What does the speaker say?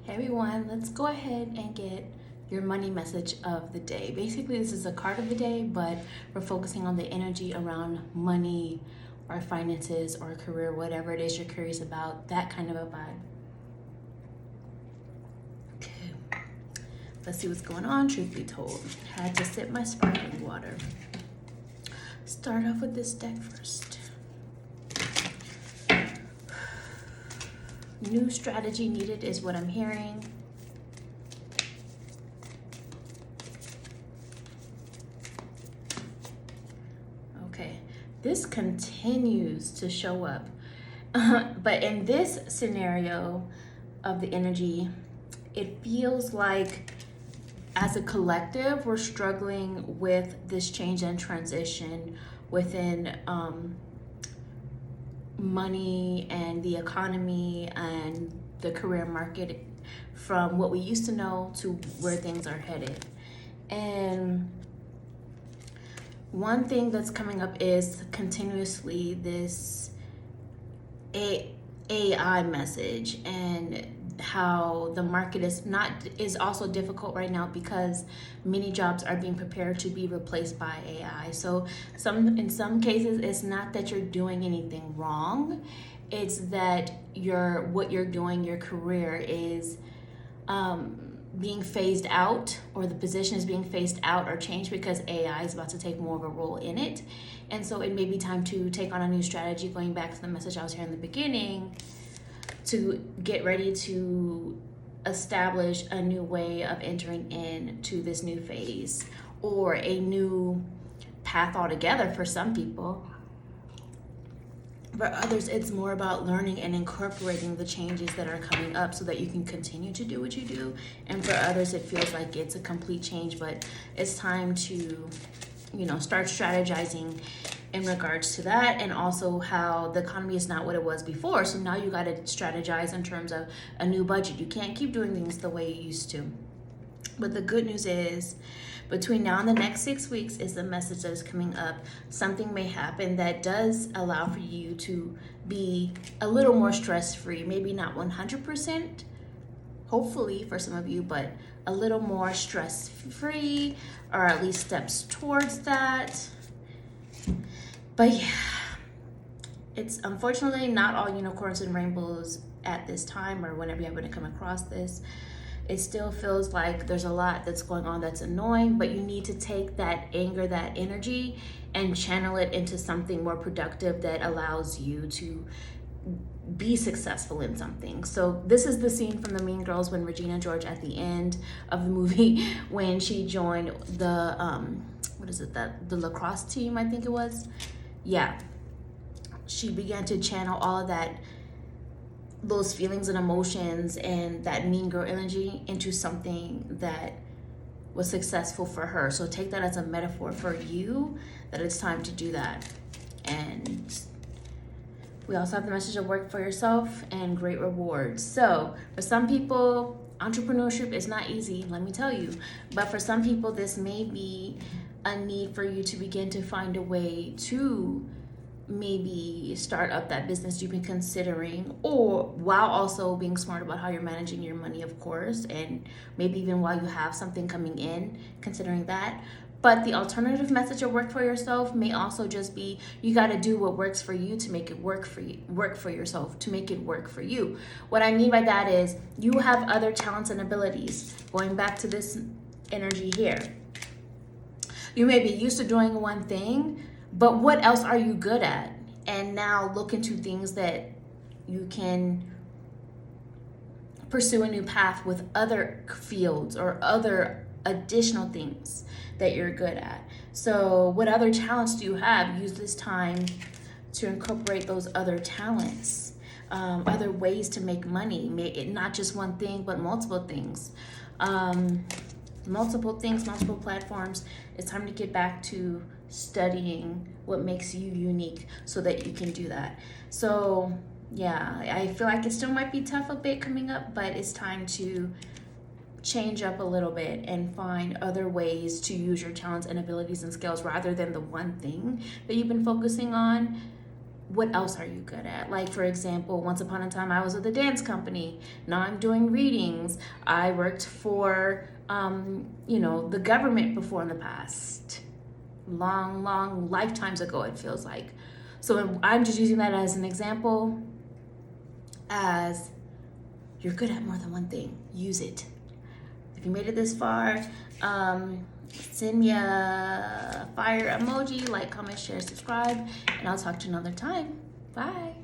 Hey everyone, let's go ahead and get your money message of the day. Basically, this is a card of the day, but we're focusing on the energy around money or finances or career, whatever it is you're curious about, that kind of a vibe. Okay, let's see what's going on. Truth be told, had to sip my sparkling water. Start off with this deck first. New strategy needed is what I'm hearing. Okay, this continues to show up. But in this scenario of the energy, it feels like as a collective, we're struggling with this change and transition within money and the economy and the career market, from what we used to know to where things are headed. And one thing that's coming up is continuously this AI message, and how the market is also difficult right now because many jobs are being prepared to be replaced by AI. So in some cases, it's not that you're doing anything wrong, it's that what you're doing, your career is being phased out, or the position is being phased out or changed because AI is about to take more of a role in it. And so it may be time to take on a new strategy, going back to the message I was here in the beginning, to get ready to establish a new way of entering into this new phase, or a new path altogether for some people. For others, it's more about learning and incorporating the changes that are coming up so that you can continue to do what you do. And for others, it feels like it's a complete change, but it's time to, start strategizing in regards to that, and also how the economy is not what it was before. So now you got to strategize in terms of a new budget. You can't keep doing things the way you used to. But the good news is, between now and the next 6 weeks is the message that is coming up. Something may happen that does allow for you to be a little more stress-free. Maybe not 100%, hopefully for some of you, but a little more stress-free, or at least steps towards that. But yeah, it's unfortunately not all unicorns and rainbows at this time, or whenever you happen to come across this. It still feels like there's a lot that's going on that's annoying, but you need to take that anger, that energy, and channel it into something more productive that allows you to be successful in something. So this is the scene from the Mean Girls when Regina George, at the end of the movie, when she joined the the lacrosse team, I think it was. Yeah, she began to channel all of those feelings and emotions and that mean girl energy into something that was successful for her. So take that as a metaphor for you, that it's time to do that. And we also have the message of work for yourself and great rewards. So for some people, entrepreneurship is not easy, let me tell you. But for some people, this may be a need for you to begin to find a way to maybe start up that business you've been considering, or while also being smart about how you're managing your money, of course, and maybe even while you have something coming in, considering that. But the alternative message of work for yourself may also just be, you got to do what works for you to make it work for you, work for yourself to make it work for you. What I mean by that is, you have other talents and abilities. Going back to this energy here, you may be used to doing one thing, but what else are you good at? And now look into things that you can pursue a new path with other fields or other additional things that you're good at. So what other talents do you have? Use this time to incorporate those other talents, other ways to make money. Not just one thing, but multiple things. Multiple platforms. It's time to get back to studying what makes you unique so that you can do that. So yeah, I feel like it still might be tough a bit coming up, but it's time to change up a little bit and find other ways to use your talents and abilities and skills, rather than the one thing that you've been focusing on. what else are you good at? Like, for example, once upon a time I was with a dance company. Now I'm doing readings. I worked for, the government before in the past. Long lifetimes ago, it feels like. So I'm just using that as an example, as you're good at more than one thing. Use it. If you made it this far, send me a fire emoji, like, comment, share, subscribe, and I'll talk to you another time. Bye.